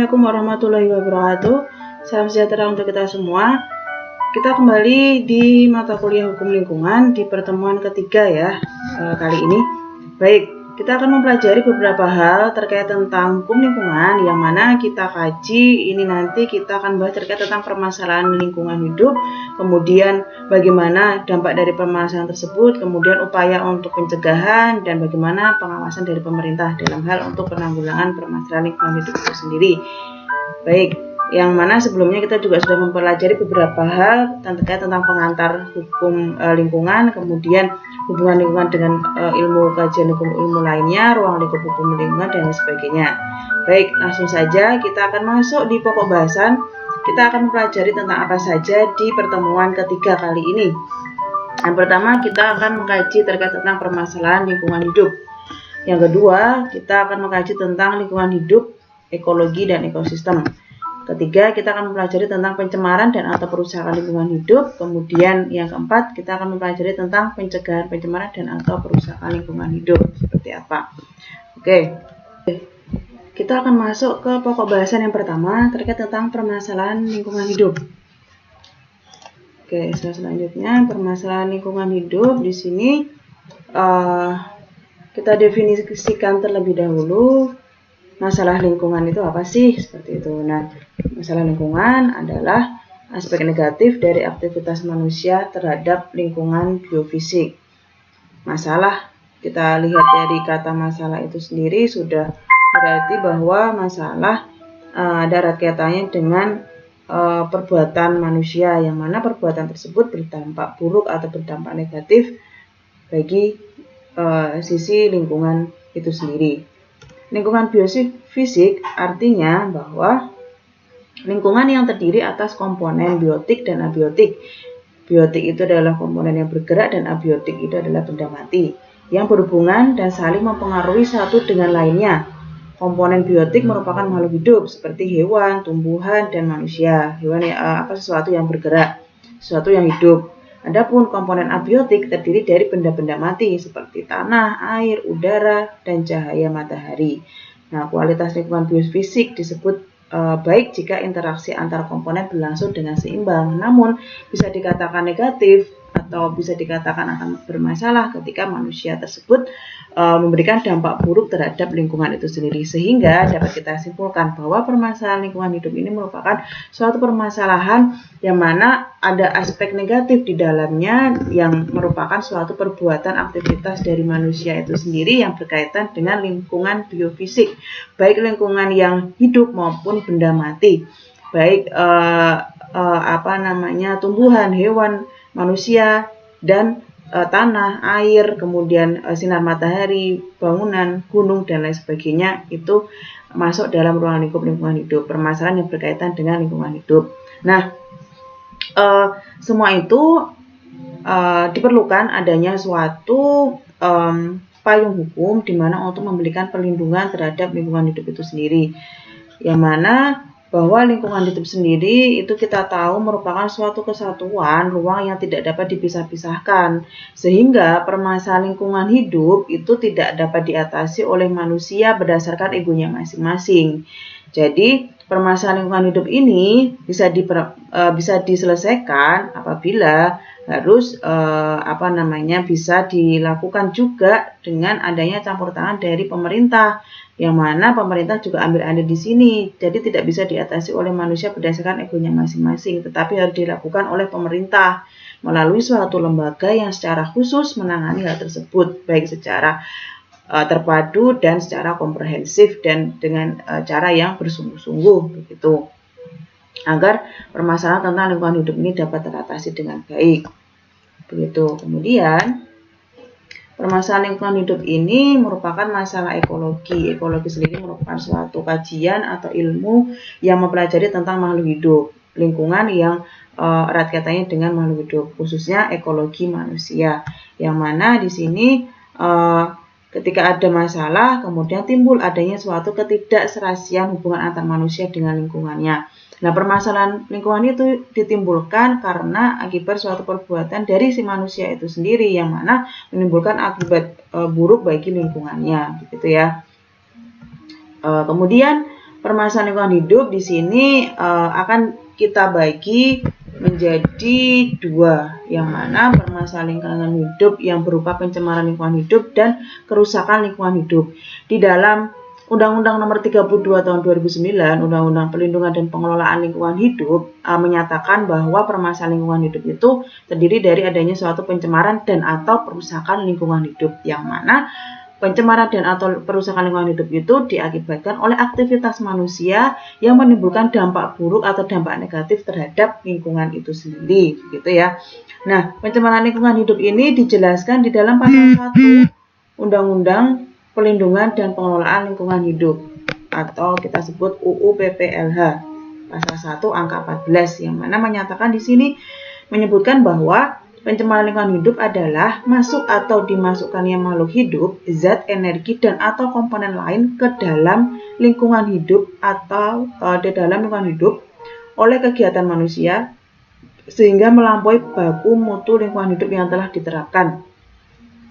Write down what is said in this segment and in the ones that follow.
Assalamualaikum warahmatullahi wabarakatuh. Salam sejahtera untuk kita semua. Kita kembali di mata kuliah hukum lingkungan di pertemuan ketiga ya kali ini. Baik, kita akan mempelajari beberapa hal terkait tentang hukum lingkungan yang mana kita kaji. Ini nanti kita akan bahas terkait tentang permasalahan lingkungan hidup, kemudian bagaimana dampak dari permasalahan tersebut, kemudian upaya untuk pencegahan, dan bagaimana pengawasan dari pemerintah dalam hal untuk penanggulangan permasalahan lingkungan hidup itu sendiri. Baik, yang mana sebelumnya kita juga sudah mempelajari beberapa hal terkait tentang pengantar hukum lingkungan, kemudian hubungan lingkungan dengan ilmu kajian hukum ilmu lainnya, ruang lingkup hukum lingkungan, dan lain sebagainya. Baik, langsung saja kita akan masuk di pokok bahasan. Kita akan mempelajari tentang apa saja di pertemuan ketiga kali ini. Yang pertama, kita akan mengkaji terkait tentang permasalahan lingkungan hidup. Yang kedua, kita akan mengkaji tentang lingkungan hidup, ekologi, dan ekosistem. Ketiga, kita akan mempelajari tentang pencemaran dan atau perusakan lingkungan hidup. Kemudian yang keempat, kita akan mempelajari tentang pencegahan pencemaran dan atau perusakan lingkungan hidup. Seperti apa? Oke. Kita akan masuk ke pokok bahasan yang pertama terkait tentang permasalahan lingkungan hidup. Oke, selanjutnya permasalahan lingkungan hidup di sini kita definisikan terlebih dahulu. Masalah lingkungan itu apa sih? Seperti itu. Nah, masalah lingkungan adalah aspek negatif dari aktivitas manusia terhadap lingkungan biofisik. Masalah, kita lihat dari kata masalah itu sendiri sudah berarti bahwa masalah ada erat kaitannya dengan perbuatan manusia, yang mana perbuatan tersebut berdampak buruk atau berdampak negatif bagi sisi lingkungan itu sendiri. Lingkungan biofisik artinya bahwa lingkungan yang terdiri atas komponen biotik dan abiotik. Biotik itu adalah komponen yang bergerak dan abiotik itu adalah benda mati yang berhubungan dan saling mempengaruhi satu dengan lainnya. Komponen biotik merupakan makhluk hidup seperti hewan, tumbuhan, dan manusia. Hewan sesuatu yang bergerak, sesuatu yang hidup. Adapun komponen abiotik terdiri dari benda-benda mati seperti tanah, air, udara, dan cahaya matahari. Nah, kualitas lingkungan biofisik disebut baik jika interaksi antar komponen berlangsung dengan seimbang, namun bisa dikatakan negatif atau bisa dikatakan akan bermasalah ketika manusia tersebut memberikan dampak buruk terhadap lingkungan itu sendiri, sehingga dapat kita simpulkan bahwa permasalahan lingkungan hidup ini merupakan suatu permasalahan yang mana ada aspek negatif di dalamnya yang merupakan suatu perbuatan aktivitas dari manusia itu sendiri yang berkaitan dengan lingkungan biofisik, baik lingkungan yang hidup maupun benda mati, baik tumbuhan, hewan, manusia, dan tanah, air, kemudian sinar matahari, bangunan, gunung, dan lain sebagainya itu masuk dalam ruang lingkup lingkungan hidup, permasalahan yang berkaitan dengan lingkungan hidup. Nah, semua itu diperlukan adanya suatu payung hukum di mana untuk memberikan perlindungan terhadap lingkungan hidup itu sendiri, yang mana bahwa lingkungan hidup sendiri itu kita tahu merupakan suatu kesatuan ruang yang tidak dapat dipisah-pisahkan, sehingga permasalahan lingkungan hidup itu tidak dapat diatasi oleh manusia berdasarkan egonya masing-masing. Jadi permasalahan lingkungan hidup ini bisa diselesaikan apabila harus bisa dilakukan juga dengan adanya campur tangan dari pemerintah, yang mana pemerintah juga ambil andil di sini. Jadi tidak bisa diatasi oleh manusia berdasarkan egonya masing-masing, tetapi harus dilakukan oleh pemerintah melalui suatu lembaga yang secara khusus menangani hal tersebut, baik secara terpadu dan secara komprehensif dan dengan cara yang bersungguh-sungguh begitu, agar permasalahan tentang lingkungan hidup ini dapat teratasi dengan baik. Begitu. Kemudian permasalahan lingkungan hidup ini merupakan masalah ekologi. Ekologi sendiri merupakan suatu kajian atau ilmu yang mempelajari tentang makhluk hidup, lingkungan yang erat kaitannya dengan makhluk hidup, khususnya ekologi manusia. Yang mana di sini ketika ada masalah, kemudian timbul adanya suatu ketidakserasian hubungan antar manusia dengan lingkungannya. Nah, permasalahan lingkungan itu ditimbulkan karena akibat suatu perbuatan dari si manusia itu sendiri, yang mana menimbulkan akibat buruk bagi lingkungannya, begitu ya. Kemudian permasalahan lingkungan hidup di sini akan kita bagi menjadi dua, yang mana permasalahan lingkungan hidup yang berupa pencemaran lingkungan hidup dan kerusakan lingkungan hidup. Di dalam Undang-Undang Nomor 32 Tahun 2009, Undang-Undang Perlindungan dan Pengelolaan Lingkungan Hidup menyatakan bahwa permasalahan lingkungan hidup itu terdiri dari adanya suatu pencemaran dan atau perusakan lingkungan hidup, yang mana pencemaran dan atau perusakan lingkungan hidup itu diakibatkan oleh aktivitas manusia yang menimbulkan dampak buruk atau dampak negatif terhadap lingkungan itu sendiri, gitu ya. Nah, pencemaran lingkungan hidup ini dijelaskan di dalam pasal 1 Undang-Undang Perlindungan dan Pengelolaan Lingkungan Hidup atau kita sebut UU PPLH pasal 1 angka 14, yang mana menyatakan di sini menyebutkan bahwa pencemaran lingkungan hidup adalah masuk atau dimasukkannya makhluk hidup, zat, energi, dan atau komponen lain ke dalam lingkungan hidup atau di dalam lingkungan hidup oleh kegiatan manusia sehingga melampaui baku mutu lingkungan hidup yang telah diterapkan.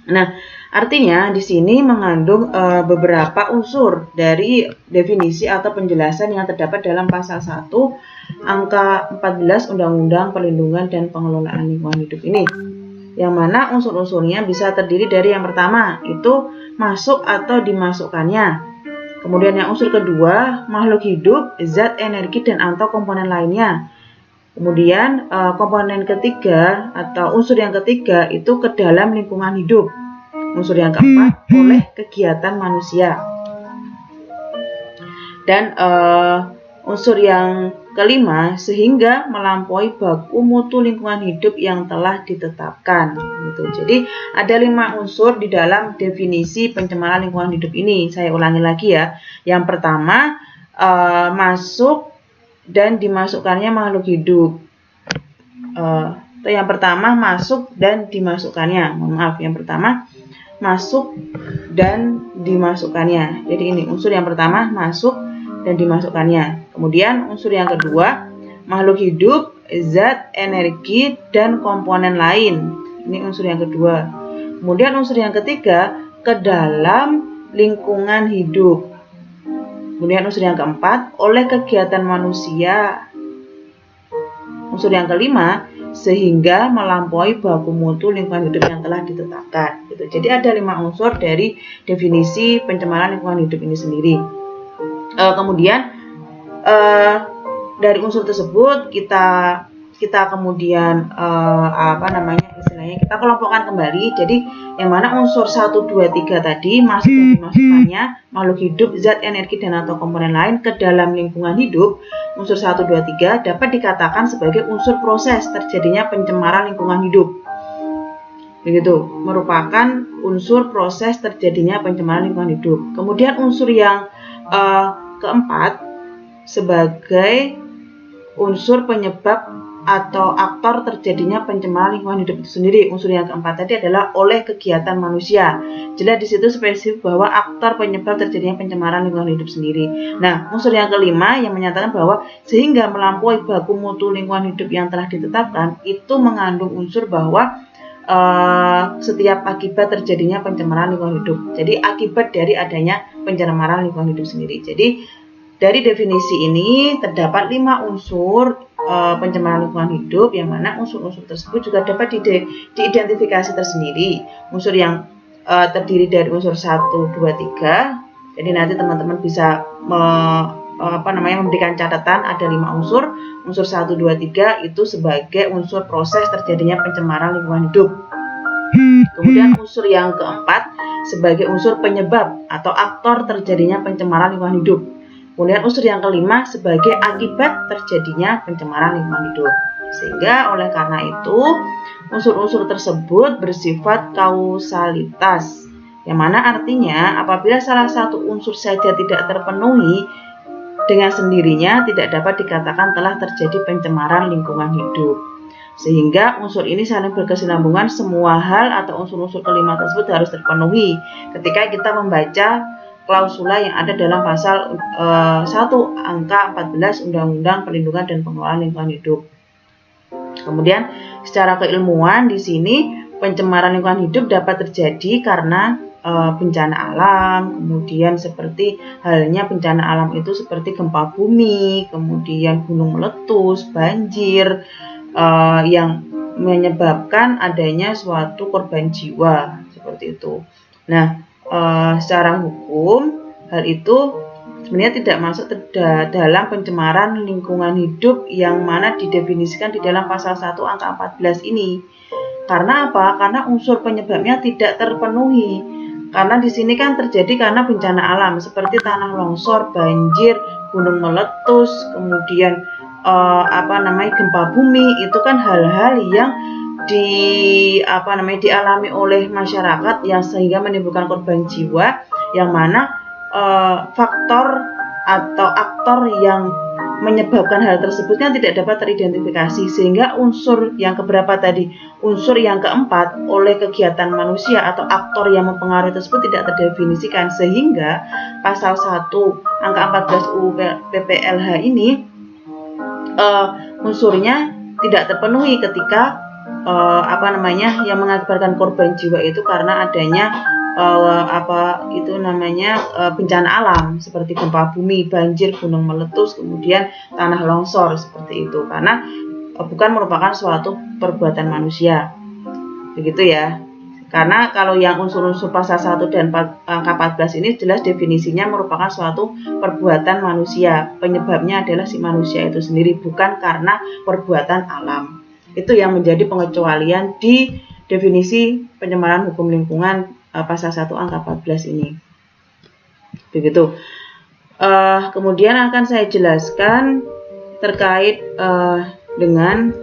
Nah, artinya di sini mengandung beberapa unsur dari definisi atau penjelasan yang terdapat dalam pasal 1 angka 14 Undang-Undang Perlindungan dan Pengelolaan Lingkungan Hidup ini. Yang mana unsur-unsurnya bisa terdiri dari yang pertama, itu masuk atau dimasukkannya. Kemudian yang unsur kedua, makhluk hidup, zat, energi, dan atau komponen lainnya. Kemudian komponen ketiga atau unsur yang ketiga itu ke dalam lingkungan hidup. Unsur yang keempat oleh kegiatan manusia. Dan unsur yang kelima sehingga melampaui baku mutu lingkungan hidup yang telah ditetapkan. Gitu. Jadi ada 5 unsur di dalam definisi pencemaran lingkungan hidup ini. Saya ulangi lagi ya. Yang pertama masuk dan dimasukkannya makhluk hidup. Yang pertama masuk dan dimasukkannya. Maaf, yang pertama masuk dan dimasukkannya. Jadi ini unsur yang pertama masuk dan dimasukkannya. Kemudian unsur yang kedua makhluk hidup, zat, energi, dan komponen lain. Ini unsur yang kedua. Kemudian unsur yang ketiga ke dalam lingkungan hidup. Kemudian unsur yang keempat, oleh kegiatan manusia. Unsur yang kelima, sehingga melampaui baku mutu lingkungan hidup yang telah ditetapkan. Gitu. Jadi ada 5 unsur dari definisi pencemaran lingkungan hidup ini sendiri. Kemudian dari unsur tersebut kita kemudian istilahnya kita kelompokkan kembali. Jadi yang mana unsur 1, 2, 3 tadi masuk dan dimasukkannya makhluk hidup, zat, energi, dan atau komponen lain ke dalam lingkungan hidup. Unsur 1, 2, 3 dapat dikatakan sebagai unsur proses terjadinya pencemaran lingkungan hidup. Begitu, merupakan unsur proses terjadinya pencemaran lingkungan hidup. Kemudian unsur yang keempat sebagai unsur penyebab atau aktor terjadinya pencemaran lingkungan hidup itu sendiri. Unsur yang keempat tadi adalah oleh kegiatan manusia. Jelas di situ spesifik bahwa aktor penyebab terjadinya pencemaran lingkungan hidup sendiri. Nah, unsur yang kelima yang menyatakan bahwa sehingga melampaui baku mutu lingkungan hidup yang telah ditetapkan itu mengandung unsur bahwa setiap akibat terjadinya pencemaran lingkungan hidup. Jadi akibat dari adanya pencemaran lingkungan hidup sendiri. Jadi dari definisi ini terdapat 5 unsur pencemaran lingkungan hidup, yang mana unsur-unsur tersebut juga dapat diidentifikasi tersendiri. Unsur yang terdiri dari unsur 1, 2, 3. Jadi nanti teman-teman bisa memberikan catatan ada 5 unsur. Unsur 1, 2, 3 itu sebagai unsur proses terjadinya pencemaran lingkungan hidup. Kemudian unsur yang keempat sebagai unsur penyebab atau aktor terjadinya pencemaran lingkungan hidup. Kemudian unsur yang kelima sebagai akibat terjadinya pencemaran lingkungan hidup. Sehingga oleh karena itu unsur-unsur tersebut bersifat kausalitas. Yang mana artinya apabila salah satu unsur saja tidak terpenuhi, dengan sendirinya tidak dapat dikatakan telah terjadi pencemaran lingkungan hidup. Sehingga unsur ini saling berkesinambungan, semua hal atau unsur-unsur kelima tersebut harus terpenuhi ketika kita membaca klausula yang ada dalam pasal 1 angka 14 Undang-Undang Perlindungan dan Pengelolaan Lingkungan Hidup. Kemudian secara keilmuan di sini pencemaran lingkungan hidup dapat terjadi karena bencana alam, kemudian seperti halnya bencana alam itu seperti gempa bumi, kemudian gunung meletus, banjir, yang menyebabkan adanya suatu korban jiwa seperti itu. Nah, secara hukum hal itu sebenarnya tidak masuk dalam pencemaran lingkungan hidup yang mana didefinisikan di dalam pasal 1 angka 14 ini. Karena apa? Karena unsur penyebabnya tidak terpenuhi. Karena di sini kan terjadi karena bencana alam seperti tanah longsor, banjir, gunung meletus, kemudian gempa bumi, itu kan hal-hal yang dialami oleh masyarakat yang sehingga menimbulkan korban jiwa, yang mana faktor atau aktor yang menyebabkan hal tersebut kan tidak dapat teridentifikasi, sehingga unsur yang keberapa tadi, unsur yang keempat oleh kegiatan manusia atau aktor yang mempengaruhi tersebut tidak terdefinisikan, sehingga pasal 1 angka 14 UU PPLH ini unsurnya tidak terpenuhi ketika yang mengakibatkan korban jiwa itu karena adanya bencana alam seperti gempa bumi, banjir, gunung meletus, kemudian tanah longsor seperti itu, karena bukan merupakan suatu perbuatan manusia, begitu ya. Karena kalau yang unsur-unsur pasal 1 dan angka 14 ini jelas definisinya merupakan suatu perbuatan manusia, penyebabnya adalah si manusia itu sendiri, bukan karena perbuatan alam. Itu yang menjadi pengecualian di definisi pencemaran hukum lingkungan pasal 1 angka 14 ini. Begitu. Kemudian akan saya jelaskan terkait dengan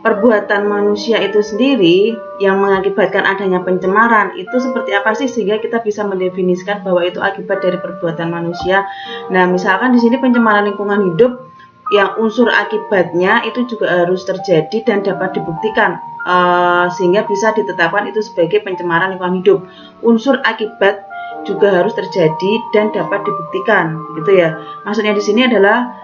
perbuatan manusia itu sendiri yang mengakibatkan adanya pencemaran itu seperti apa sih, sehingga kita bisa mendefinisikan bahwa itu akibat dari perbuatan manusia. Nah, misalkan di sini pencemaran lingkungan hidup yang unsur akibatnya itu juga harus terjadi dan dapat dibuktikan, sehingga bisa ditetapkan itu sebagai pencemaran lingkungan hidup. Unsur akibat juga harus terjadi dan dapat dibuktikan, gitu ya. Maksudnya di sini adalah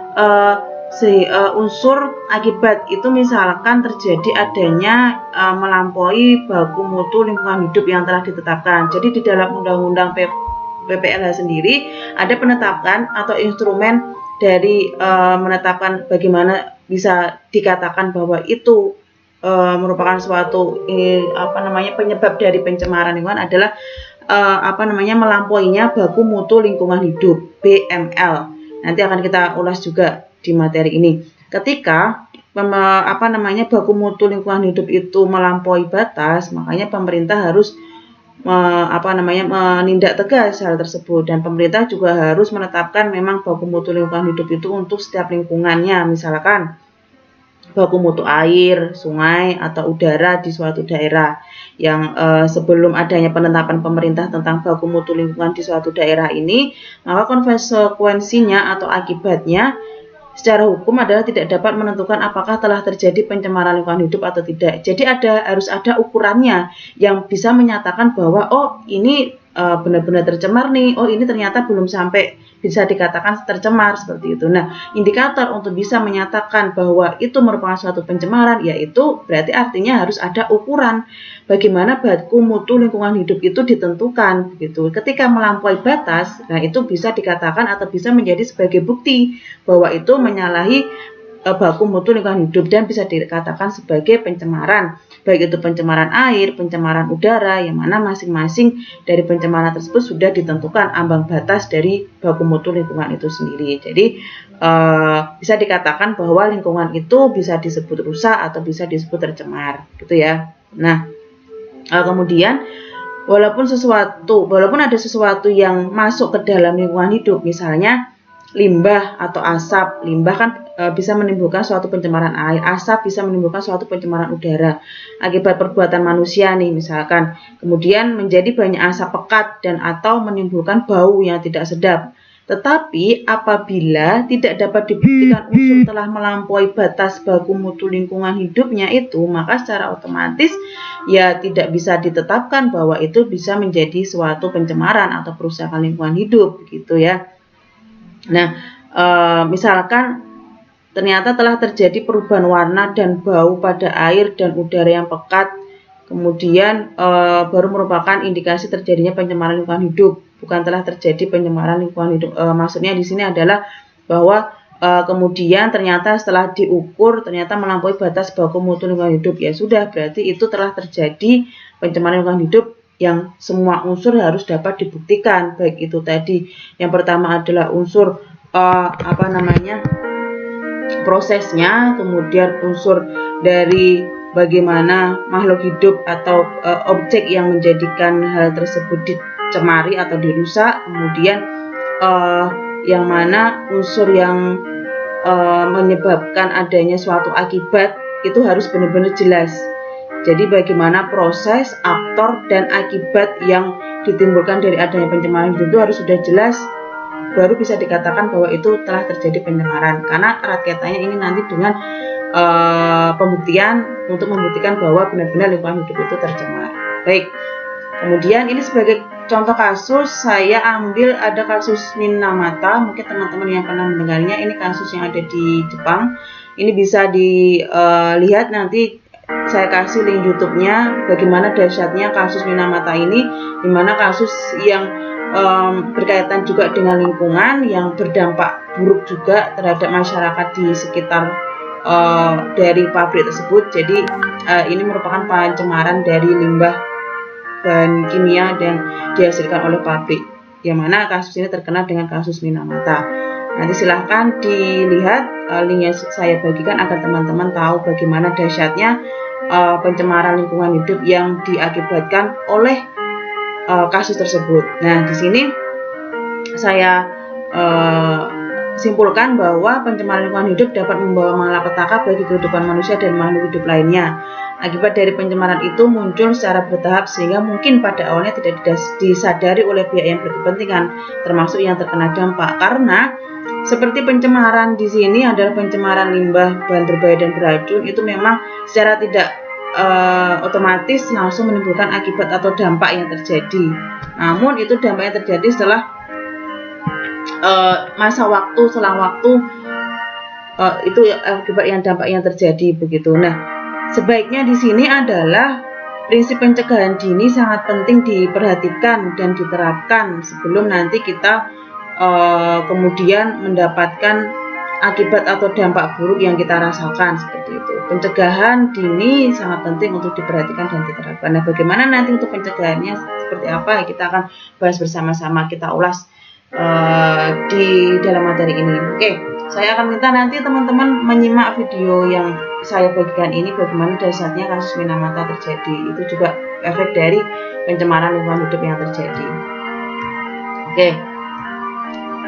unsur akibat itu misalkan terjadi adanya melampaui baku mutu lingkungan hidup yang telah ditetapkan. Jadi di dalam Undang-Undang PPLH sendiri ada penetapan atau instrumen dari menetapkan bagaimana bisa dikatakan bahwa itu merupakan suatu penyebab dari pencemaran lingkungan adalah melampauinya baku mutu lingkungan hidup, BML. Nanti akan kita ulas juga di materi ini. Ketika baku mutu lingkungan hidup itu melampaui batas, makanya pemerintah harus menindak tegas hal tersebut, dan pemerintah juga harus menetapkan memang baku mutu lingkungan hidup itu untuk setiap lingkungannya, misalkan baku mutu air, sungai, atau udara di suatu daerah yang sebelum adanya penetapan pemerintah tentang baku mutu lingkungan di suatu daerah ini, maka konsekuensinya atau akibatnya secara hukum adalah tidak dapat menentukan apakah telah terjadi pencemaran lingkungan hidup atau tidak. Jadi harus ada ukurannya yang bisa menyatakan bahwa ini benar-benar tercemar nih, ini ternyata belum sampai bisa dikatakan tercemar, seperti itu. Nah, indikator untuk bisa menyatakan bahwa itu merupakan suatu pencemaran, yaitu berarti artinya harus ada ukuran bagaimana baku mutu lingkungan hidup itu ditentukan, gitu. Ketika melampaui batas, nah itu bisa dikatakan atau bisa menjadi sebagai bukti bahwa itu menyalahi baku mutu lingkungan hidup dan bisa dikatakan sebagai pencemaran, baik itu pencemaran air, pencemaran udara, yang mana masing-masing dari pencemaran tersebut sudah ditentukan ambang batas dari baku mutu lingkungan itu sendiri. Jadi bisa dikatakan bahwa lingkungan itu bisa disebut rusak atau bisa disebut tercemar, gitu ya. Nah, kemudian walaupun ada sesuatu yang masuk ke dalam lingkungan hidup, misalnya limbah atau asap. Limbah kan bisa menimbulkan suatu pencemaran air, asap bisa menimbulkan suatu pencemaran udara akibat perbuatan manusia nih misalkan. Kemudian menjadi banyak asap pekat dan atau menimbulkan bau yang tidak sedap. Tetapi apabila tidak dapat dibuktikan unsur telah melampaui batas baku mutu lingkungan hidupnya itu, maka secara otomatis ya tidak bisa ditetapkan bahwa itu bisa menjadi suatu pencemaran atau perusakan lingkungan hidup, gitu ya. Nah, misalkan ternyata telah terjadi perubahan warna dan bau pada air dan udara yang pekat, kemudian baru merupakan indikasi terjadinya pencemaran lingkungan hidup, bukan telah terjadi pencemaran lingkungan hidup. Maksudnya di sini adalah bahwa kemudian ternyata setelah diukur ternyata melampaui batas baku mutu lingkungan hidup, ya sudah, berarti itu telah terjadi pencemaran lingkungan hidup yang semua unsur harus dapat dibuktikan, baik itu tadi yang pertama adalah unsur prosesnya, kemudian unsur dari bagaimana makhluk hidup atau objek yang menjadikan hal tersebut dicemari atau dirusak, kemudian yang mana unsur yang menyebabkan adanya suatu akibat itu harus benar-benar jelas. Jadi bagaimana proses, aktor, dan akibat yang ditimbulkan dari adanya pencemaran hidup itu harus sudah jelas, baru bisa dikatakan bahwa itu telah terjadi pencemaran. Karena erat kaitannya ini nanti dengan pembuktian untuk membuktikan bahwa benar-benar lingkungan hidup itu tercemar. Baik, kemudian ini sebagai contoh kasus saya ambil ada kasus Minamata. Mungkin teman-teman yang pernah mendengarnya, ini kasus yang ada di Jepang. Ini bisa dilihat nanti saya kasih link YouTube-nya bagaimana dahsyatnya kasus Minamata ini, dimana kasus yang berkaitan juga dengan lingkungan yang berdampak buruk juga terhadap masyarakat di sekitar dari pabrik tersebut. Jadi ini merupakan pencemaran dari limbah bahan kimia yang dihasilkan oleh pabrik, yang mana kasus ini terkenal dengan kasus Minamata. Nanti silahkan dilihat link yang saya bagikan agar teman-teman tahu bagaimana dahsyatnya pencemaran lingkungan hidup yang diakibatkan oleh kasus tersebut. Nah, di sini saya simpulkan bahwa pencemaran lingkungan hidup dapat membawa malapetaka bagi kehidupan manusia dan makhluk hidup lainnya. Akibat dari pencemaran itu muncul secara bertahap sehingga mungkin pada awalnya tidak disadari oleh pihak yang berkepentingan, termasuk yang terkena dampak. Karena seperti pencemaran di sini adalah pencemaran limbah bahan berbahaya dan beracun, itu memang secara tidak otomatis langsung menimbulkan akibat atau dampak yang terjadi. Namun itu dampak yang terjadi setelah selang waktu itu akibat yang dampak yang terjadi begitu. Nah, sebaiknya di sini adalah prinsip pencegahan dini sangat penting diperhatikan dan diterapkan sebelum nanti kita kemudian mendapatkan akibat atau dampak buruk yang kita rasakan seperti itu. Pencegahan dini sangat penting untuk diperhatikan dan diterapkan. Nah, bagaimana nanti untuk pencegahannya seperti apa? Kita akan bahas bersama-sama, kita ulas di dalam materi ini. Oke, saya akan minta nanti teman-teman menyimak video yang saya bagikan ini bagaimana dahsyatnya kasus Minamata terjadi. Itu juga efek dari pencemaran lingkungan hidup yang terjadi. Oke.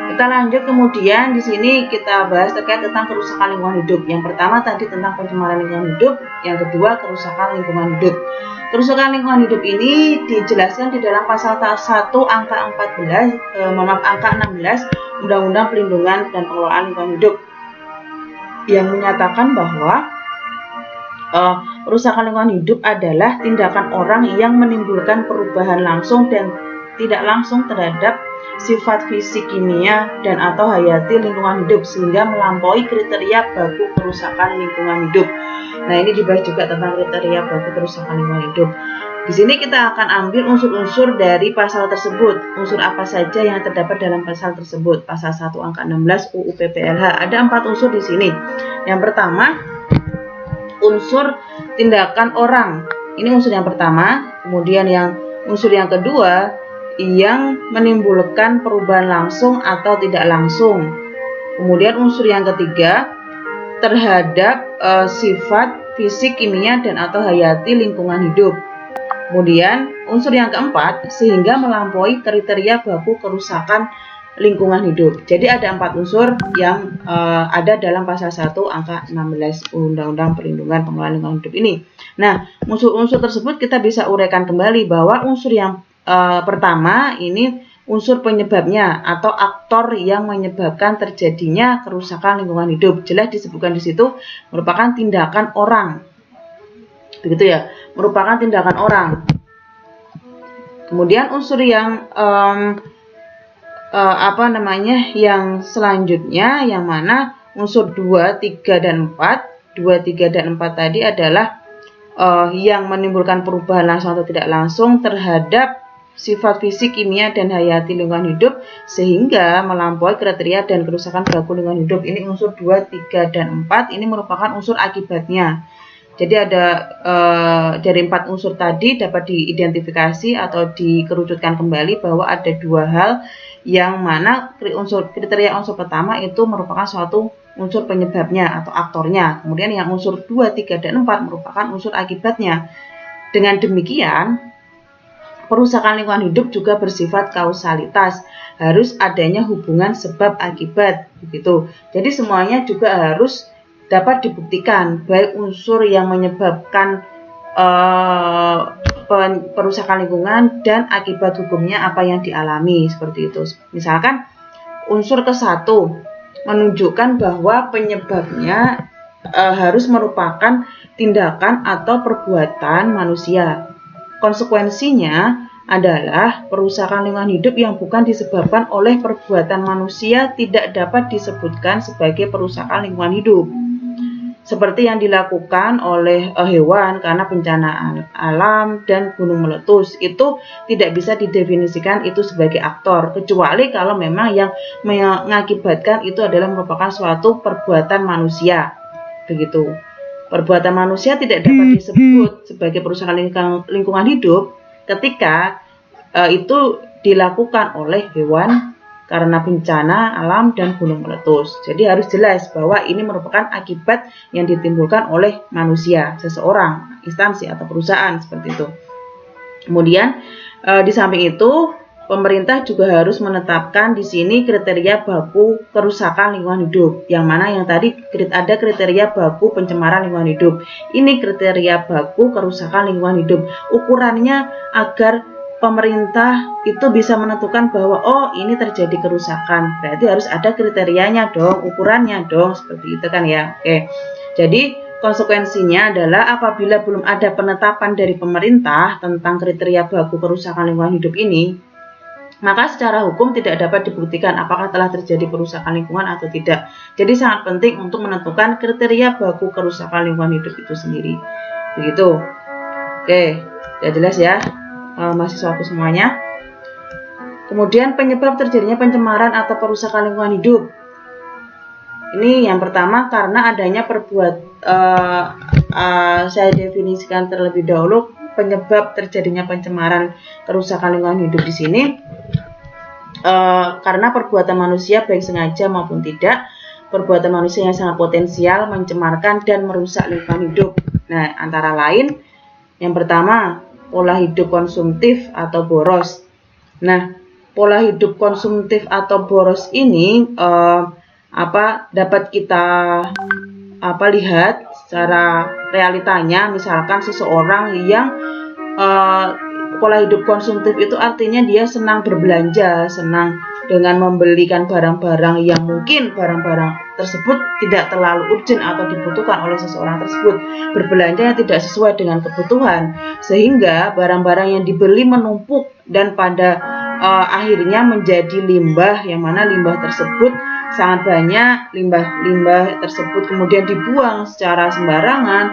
Kita lanjut, kemudian di sini kita bahas terkait tentang kerusakan lingkungan hidup. Yang pertama tadi tentang pencemaran lingkungan hidup, yang kedua kerusakan lingkungan hidup. Kerusakan lingkungan hidup ini dijelaskan di dalam pasal 1 angka 16 Undang-Undang Perlindungan dan Pengelolaan Lingkungan Hidup yang menyatakan bahwa kerusakan lingkungan hidup adalah tindakan orang yang menimbulkan perubahan langsung dan tidak langsung terhadap sifat fisik, kimia, dan atau hayati lingkungan hidup sehingga melampaui kriteria baku kerusakan lingkungan hidup. Nah, ini dibahas juga tentang kriteria baku kerusakan lingkungan hidup. Di sini kita akan ambil unsur-unsur dari pasal tersebut. Unsur apa saja yang terdapat dalam pasal tersebut? Pasal 1 angka 16 UU PPLH. Ada 4 unsur di sini. Yang pertama, unsur tindakan orang. Ini unsur yang pertama. Kemudian unsur yang kedua, yang menimbulkan perubahan langsung atau tidak langsung. Kemudian unsur yang ketiga, terhadap sifat fisik, kimia, dan atau hayati lingkungan hidup. Kemudian unsur yang keempat, sehingga melampaui kriteria baku kerusakan lingkungan hidup. Jadi ada 4 unsur yang ada dalam pasal 1 angka 16 Undang-Undang Perlindungan Pengelolaan Lingkungan Hidup ini. Nah, unsur-unsur tersebut kita bisa uraikan kembali bahwa unsur yang pertama ini unsur penyebabnya atau aktor yang menyebabkan terjadinya kerusakan lingkungan hidup. Jelas disebutkan di situ merupakan tindakan orang. Begitu ya, merupakan tindakan orang. Kemudian unsur yang yang selanjutnya, yang mana unsur 2, 3 dan 4. 2, 3 dan 4 tadi adalah yang menimbulkan perubahan langsung atau tidak langsung terhadap sifat fisik, kimia, dan hayati lingkungan hidup sehingga melampaui kriteria dan kerusakan baku lingkungan hidup. Ini unsur 2, 3, dan 4 ini merupakan unsur akibatnya. Jadi ada dari 4 unsur tadi dapat diidentifikasi atau dikerucutkan kembali bahwa ada 2 hal yang mana kriteria unsur pertama itu merupakan suatu unsur penyebabnya atau aktornya. Kemudian yang unsur 2, 3, dan 4 merupakan unsur akibatnya. Dengan demikian, perusakan lingkungan hidup juga bersifat kausalitas. Harus adanya hubungan sebab akibat begitu. Jadi semuanya juga harus dapat dibuktikan, baik unsur yang menyebabkan perusakan lingkungan dan akibat hukumnya apa yang dialami, seperti itu. Misalkan unsur ke-1 menunjukkan bahwa penyebabnya harus merupakan tindakan atau perbuatan manusia. Konsekuensinya adalah perusakan lingkungan hidup yang bukan disebabkan oleh perbuatan manusia tidak dapat disebutkan sebagai perusakan lingkungan hidup. Seperti yang dilakukan oleh hewan karena bencana alam dan gunung meletus, itu tidak bisa didefinisikan itu sebagai aktor, kecuali kalau memang yang mengakibatkan itu adalah merupakan suatu perbuatan manusia. Begitu. Perbuatan manusia tidak dapat disebut sebagai perusakan lingkungan hidup ketika itu dilakukan oleh hewan karena bencana alam dan gunung meletus. Jadi harus jelas bahwa ini merupakan akibat yang ditimbulkan oleh manusia, seseorang, instansi atau perusahaan, seperti itu. Kemudian di samping itu pemerintah juga harus menetapkan di sini kriteria baku kerusakan lingkungan hidup. Yang mana yang tadi ada kriteria baku pencemaran lingkungan hidup. Ini kriteria baku kerusakan lingkungan hidup. Ukurannya agar pemerintah itu bisa menentukan bahwa ini terjadi kerusakan, berarti harus ada kriterianya dong, ukurannya dong, seperti itu kan ya. Oke. Jadi konsekuensinya adalah apabila belum ada penetapan dari pemerintah tentang kriteria baku kerusakan lingkungan hidup ini, maka secara hukum tidak dapat dibuktikan apakah telah terjadi perusakan lingkungan atau tidak. Jadi sangat penting untuk menentukan kriteria baku kerusakan lingkungan hidup itu sendiri. Begitu. Oke, sudah jelas ya mahasiswaku semuanya. Kemudian penyebab terjadinya pencemaran atau perusakan lingkungan hidup. Ini yang pertama karena adanya saya definisikan terlebih dahulu penyebab terjadinya pencemaran kerusakan lingkungan hidup di sini karena perbuatan manusia baik sengaja maupun tidak, perbuatan manusia yang sangat potensial mencemarkan dan merusak lingkungan hidup. Nah, antara lain yang pertama pola hidup konsumtif atau boros. Nah, pola hidup konsumtif atau boros ini dapat kita lihat secara realitanya. Misalkan seseorang yang pola hidup konsumtif itu artinya dia senang berbelanja, senang dengan membelikan barang-barang yang mungkin barang-barang tersebut tidak terlalu urgent atau dibutuhkan oleh seseorang tersebut, berbelanja yang tidak sesuai dengan kebutuhan, sehingga barang-barang yang dibeli menumpuk dan pada akhirnya menjadi limbah, yang mana limbah tersebut sangat banyak, limbah tersebut kemudian dibuang secara sembarangan,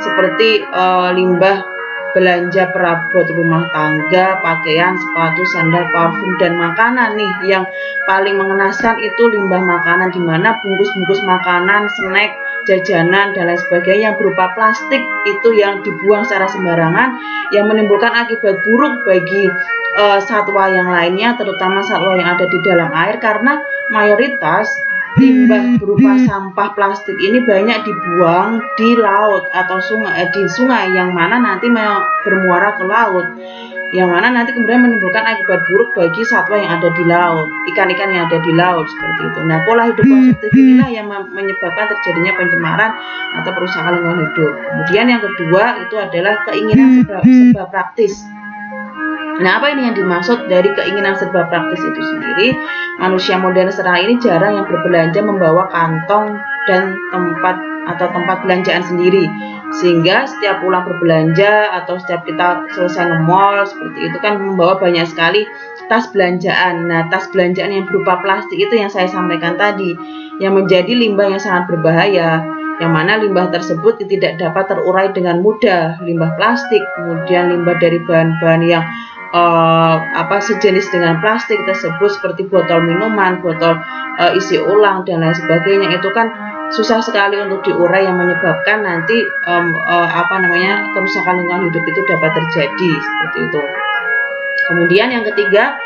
seperti limbah belanja perabot rumah tangga, pakaian, sepatu, sandal, parfum, dan makanan nih. Yang paling mengenaskan itu limbah makanan, di mana bungkus-bungkus makanan, snack, jajanan, dan lain sebagainya yang berupa plastik itu yang dibuang secara sembarangan, yang menimbulkan akibat buruk bagi satwa yang lainnya, terutama satwa yang ada di dalam air, karena mayoritas limbah berupa sampah plastik ini banyak dibuang di laut atau sungai yang mana nanti bermuara ke laut, yang mana nanti kemudian menimbulkan akibat buruk bagi satwa yang ada di laut, ikan-ikan yang ada di laut, seperti itu. Nah, pola hidup konsumtif inilah yang menyebabkan terjadinya pencemaran atau perusakan lingkungan hidup. Kemudian yang kedua itu adalah keinginan serba praktis. Nah, apa ini yang dimaksud dari keinginan serba praktis itu sendiri? Manusia modern sekarang ini jarang yang berbelanja membawa kantong dan tempat belanjaan sendiri, sehingga setiap pulang berbelanja atau setiap kita selesai nge-mall seperti itu kan membawa banyak sekali tas belanjaan. Nah, tas belanjaan yang berupa plastik itu yang saya sampaikan tadi, yang menjadi limbah yang sangat berbahaya, yang mana limbah tersebut tidak dapat terurai dengan mudah, limbah plastik, kemudian limbah dari bahan-bahan yang sejenis dengan plastik tersebut seperti botol minuman, botol isi ulang dan lain sebagainya, itu kan susah sekali untuk diurai yang menyebabkan nanti kerusakan lingkungan hidup itu dapat terjadi seperti itu. Kemudian yang ketiga,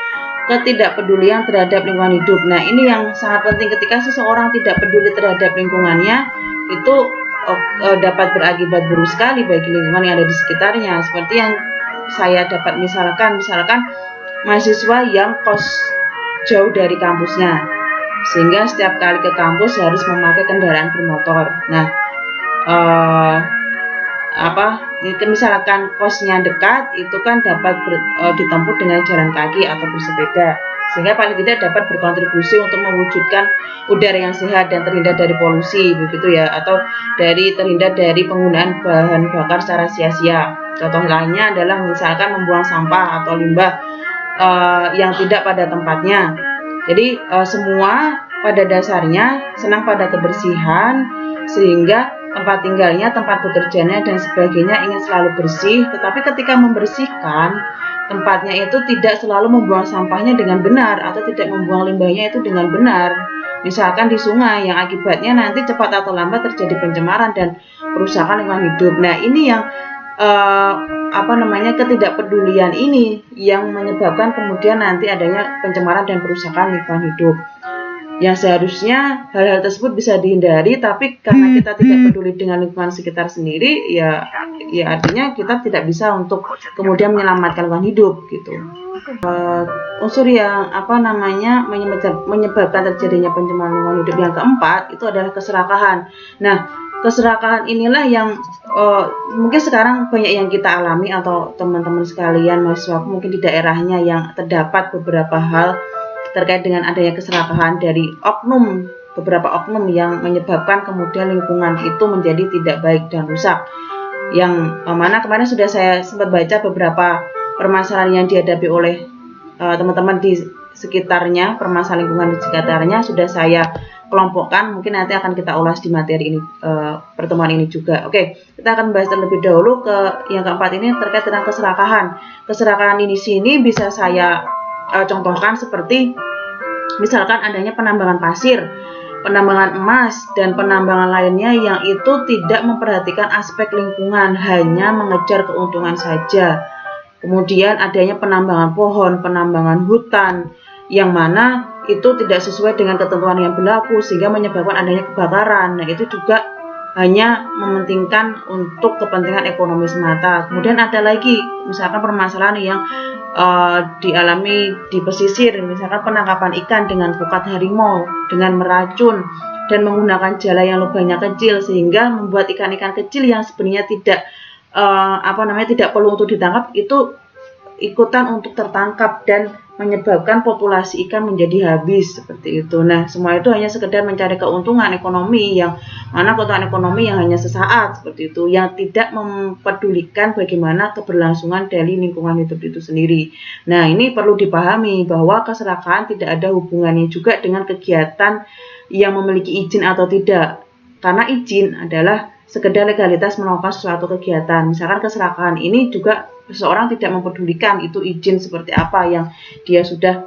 ketidakpedulian terhadap lingkungan hidup. Nah, ini yang sangat penting. Ketika seseorang tidak peduli terhadap lingkungannya, itu dapat berakibat buruk sekali bagi lingkungan yang ada di sekitarnya. Seperti yang saya dapat misalkan mahasiswa yang kos jauh dari kampusnya, sehingga setiap kali ke kampus harus memakai kendaraan bermotor. Nah, misalkan kosnya dekat, itu kan dapat ditempuh dengan jalan kaki atau bersepeda, sehingga paling tidak dapat berkontribusi untuk mewujudkan udara yang sehat dan terhindar dari polusi, begitu ya, atau terhindar dari penggunaan bahan bakar secara sia-sia. Contoh lainnya adalah misalkan membuang sampah atau limbah yang tidak pada tempatnya. Jadi semua pada dasarnya senang pada kebersihan, sehingga tempat tinggalnya, tempat bekerjanya dan sebagainya ingin selalu bersih. Tetapi ketika membersihkan tempatnya itu tidak selalu membuang sampahnya dengan benar atau tidak membuang limbahnya itu dengan benar. Misalkan di sungai, yang akibatnya nanti cepat atau lambat terjadi pencemaran dan kerusakan lingkungan hidup. Nah, ini yang ketidakpedulian ini yang menyebabkan kemudian nanti adanya pencemaran dan kerusakan lingkungan hidup. Yang seharusnya hal-hal tersebut bisa dihindari, tapi karena kita tidak peduli dengan lingkungan sekitar sendiri, ya artinya kita tidak bisa untuk kemudian menyelamatkan lingkungan hidup gitu. Unsur yang menyebabkan terjadinya pencemaran lingkungan hidup yang keempat itu adalah keserakahan. Nah, keserakahan inilah yang mungkin sekarang banyak yang kita alami, atau teman-teman sekalian mahasiswa mungkin di daerahnya yang terdapat beberapa hal terkait dengan adanya keserakahan dari beberapa oknum yang menyebabkan kemudian lingkungan itu menjadi tidak baik dan rusak. Yang mana kemarin sudah saya sempat baca beberapa permasalahan yang dihadapi oleh teman-teman di sekitarnya, permasalahan lingkungan di sekitarnya sudah saya kelompokkan, mungkin nanti akan kita ulas di materi ini, pertemuan ini juga. Oke, kita akan bahas terlebih dahulu ke yang keempat ini terkait dengan keserakahan. Keserakahan ini sini bisa saya contohkan seperti misalkan adanya penambangan pasir, penambangan emas, dan penambangan lainnya yang itu tidak memperhatikan aspek lingkungan, hanya mengejar keuntungan saja. Kemudian adanya penambangan pohon, penambangan hutan, yang mana itu tidak sesuai dengan ketentuan yang berlaku sehingga menyebabkan adanya kebakaran. Nah, itu juga hanya mementingkan untuk kepentingan ekonomi semata. Kemudian ada lagi misalkan permasalahan yang dialami di pesisir, misalkan penangkapan ikan dengan pukat harimau, dengan meracun dan menggunakan jala yang lubangnya kecil, sehingga membuat ikan-ikan kecil yang sebenarnya tidak tidak perlu untuk ditangkap itu ikutan untuk tertangkap dan menyebabkan populasi ikan menjadi habis seperti itu. Nah, semua itu hanya sekedar mencari keuntungan ekonomi, yang mana keuntungan ekonomi yang hanya sesaat seperti itu, yang tidak mempedulikan bagaimana keberlangsungan dari lingkungan hidup itu sendiri. Nah, ini perlu dipahami bahwa keserakahan tidak ada hubungannya juga dengan kegiatan yang memiliki izin atau tidak, karena izin adalah sekedar legalitas melakukan suatu kegiatan. Misalkan keserakahan ini juga seseorang tidak mempedulikan itu izin seperti apa yang dia sudah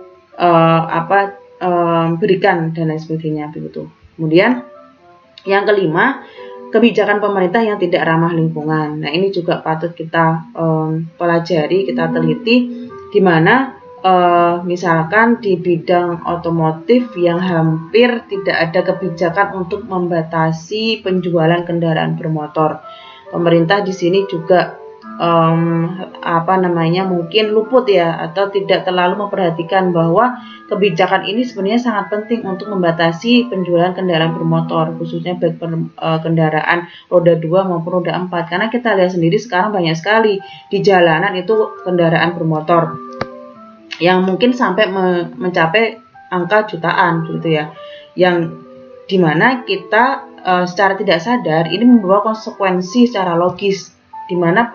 berikan dan lain sebagainya begitu. Kemudian yang kelima, kebijakan pemerintah yang tidak ramah lingkungan. Nah, ini juga patut kita pelajari, kita teliti, di mana misalkan di bidang otomotif yang hampir tidak ada kebijakan untuk membatasi penjualan kendaraan bermotor. Pemerintah di sini juga mungkin luput ya, atau tidak terlalu memperhatikan bahwa kebijakan ini sebenarnya sangat penting untuk membatasi penjualan kendaraan bermotor, khususnya baik kendaraan roda 2 maupun roda 4, karena kita lihat sendiri sekarang banyak sekali di jalanan itu kendaraan bermotor yang mungkin sampai mencapai angka jutaan gitu ya, yang dimana kita secara tidak sadar ini membawa konsekuensi secara logis di mana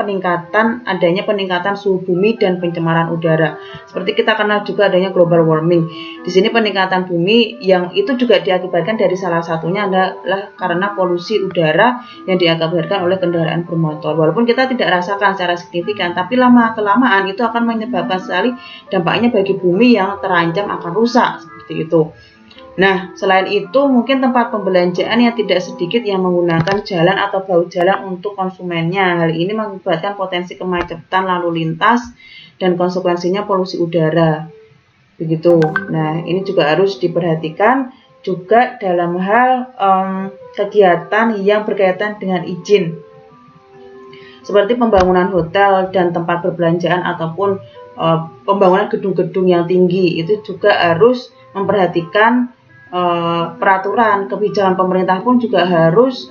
adanya peningkatan suhu bumi dan pencemaran udara. Seperti kita kenal juga adanya global warming. Di sini peningkatan bumi yang itu juga diakibatkan dari salah satunya adalah karena polusi udara yang diakibatkan oleh kendaraan bermotor. Walaupun kita tidak rasakan secara signifikan, tapi lama-kelamaan itu akan menyebabkan sekali dampaknya bagi bumi yang terancam akan rusak seperti itu. Nah, selain itu mungkin tempat pembelanjaan yang tidak sedikit yang menggunakan jalan atau bahu jalan untuk konsumennya. Hal ini mengakibatkan potensi kemacetan lalu lintas dan konsekuensinya polusi udara. Begitu. Nah, ini juga harus diperhatikan juga dalam hal kegiatan yang berkaitan dengan izin. Seperti pembangunan hotel dan tempat perbelanjaan ataupun pembangunan gedung-gedung yang tinggi, itu juga harus memperhatikan peraturan. Kebijakan pemerintah pun juga harus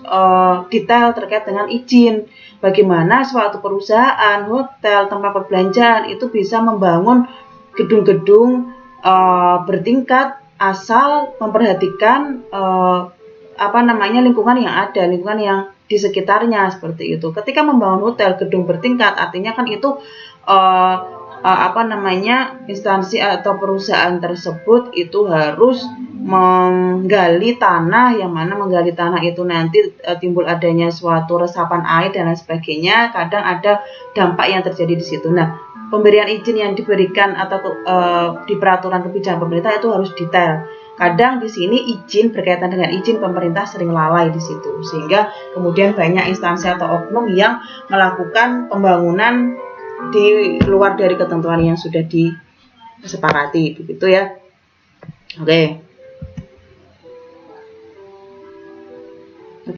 detail terkait dengan izin. Bagaimana suatu perusahaan, hotel, tempat perbelanjaan itu bisa membangun gedung-gedung bertingkat asal memperhatikan lingkungan yang ada, lingkungan yang di sekitarnya seperti itu. Ketika membangun hotel gedung bertingkat, artinya kan itu instansi atau perusahaan tersebut itu harus menggali tanah, yang mana menggali tanah itu nanti timbul adanya suatu resapan air dan lain sebagainya. Kadang ada dampak yang terjadi di situ. Nah, pemberian izin yang diberikan atau di peraturan kebijakan pemerintah itu harus detail. Kadang di sini izin berkaitan dengan izin pemerintah sering lalai di situ, sehingga kemudian banyak instansi atau oknum yang melakukan pembangunan di luar dari ketentuan yang sudah disepakati, begitu ya. Oke.